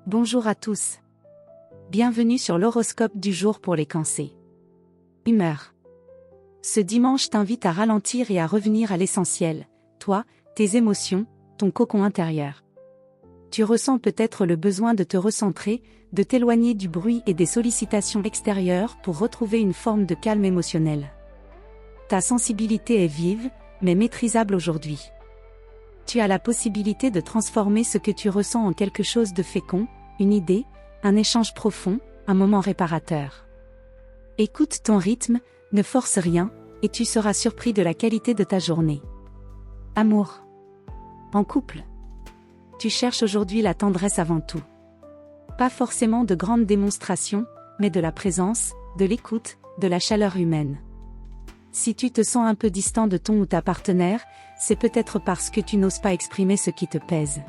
Bonjour à tous. Bienvenue sur l'horoscope du jour pour les Cancers. Humeur. Ce dimanche t'invite à ralentir et à revenir à l'essentiel, toi, tes émotions, ton cocon intérieur. Tu ressens peut-être le besoin de te recentrer, de t'éloigner du bruit et des sollicitations extérieures pour retrouver une forme de calme émotionnel. Ta sensibilité est vive, mais maîtrisable aujourd'hui. Tu as la possibilité de transformer ce que tu ressens en quelque chose de fécond, une idée, un échange profond, un moment réparateur. Écoute ton rythme, ne force rien, et tu seras surpris de la qualité de ta journée. Amour. En couple. Tu cherches aujourd'hui la tendresse avant tout. Pas forcément de grandes démonstrations, mais de la présence, de l'écoute, de la chaleur humaine. Si tu te sens un peu distant de ton ou ta partenaire, c'est peut-être parce que tu n'oses pas exprimer ce qui te pèse.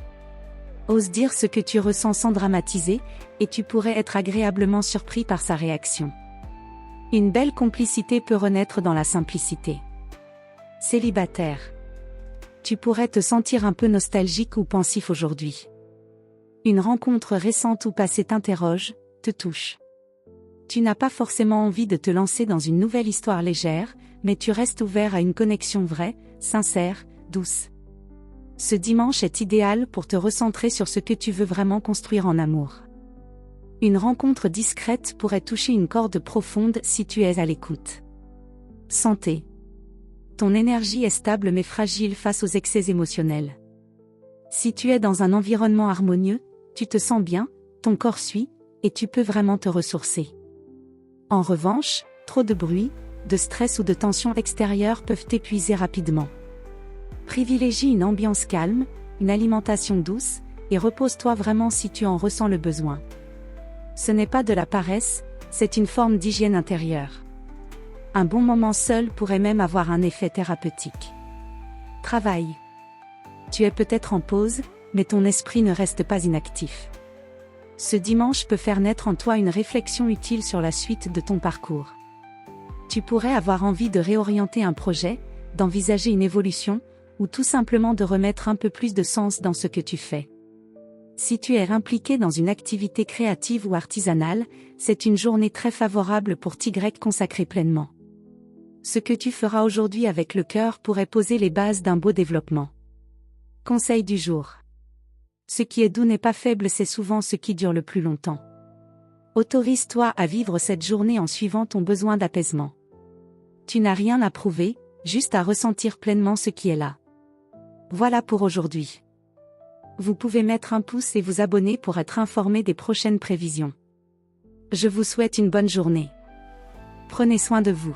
Ose dire ce que tu ressens sans dramatiser, et tu pourrais être agréablement surpris par sa réaction. Une belle complicité peut renaître dans la simplicité. Célibataire. Tu pourrais te sentir un peu nostalgique ou pensif aujourd'hui. Une rencontre récente ou passée t'interroge, te touche. Tu n'as pas forcément envie de te lancer dans une nouvelle histoire légère, mais tu restes ouvert à une connexion vraie, sincère, douce. Ce dimanche est idéal pour te recentrer sur ce que tu veux vraiment construire en amour. Une rencontre discrète pourrait toucher une corde profonde si tu es à l'écoute. Santé. Ton énergie est stable mais fragile face aux excès émotionnels. Si tu es dans un environnement harmonieux, tu te sens bien, ton corps suit, et tu peux vraiment te ressourcer. En revanche, trop de bruit, de stress ou de tension extérieure peuvent t'épuiser rapidement. Privilégie une ambiance calme, une alimentation douce, et repose-toi vraiment si tu en ressens le besoin. Ce n'est pas de la paresse, c'est une forme d'hygiène intérieure. Un bon moment seul pourrait même avoir un effet thérapeutique. Travail. Tu es peut-être en pause, mais ton esprit ne reste pas inactif. Ce dimanche peut faire naître en toi une réflexion utile sur la suite de ton parcours. Tu pourrais avoir envie de réorienter un projet, d'envisager une évolution, ou tout simplement de remettre un peu plus de sens dans ce que tu fais. Si tu es impliqué dans une activité créative ou artisanale, c'est une journée très favorable pour t'y consacrer pleinement. Ce que tu feras aujourd'hui avec le cœur pourrait poser les bases d'un beau développement. Conseil du jour. Ce qui est doux n'est pas faible, c'est souvent ce qui dure le plus longtemps. Autorise-toi à vivre cette journée en suivant ton besoin d'apaisement. Tu n'as rien à prouver, juste à ressentir pleinement ce qui est là. Voilà pour aujourd'hui. Vous pouvez mettre un pouce et vous abonner pour être informé des prochaines prévisions. Je vous souhaite une bonne journée. Prenez soin de vous.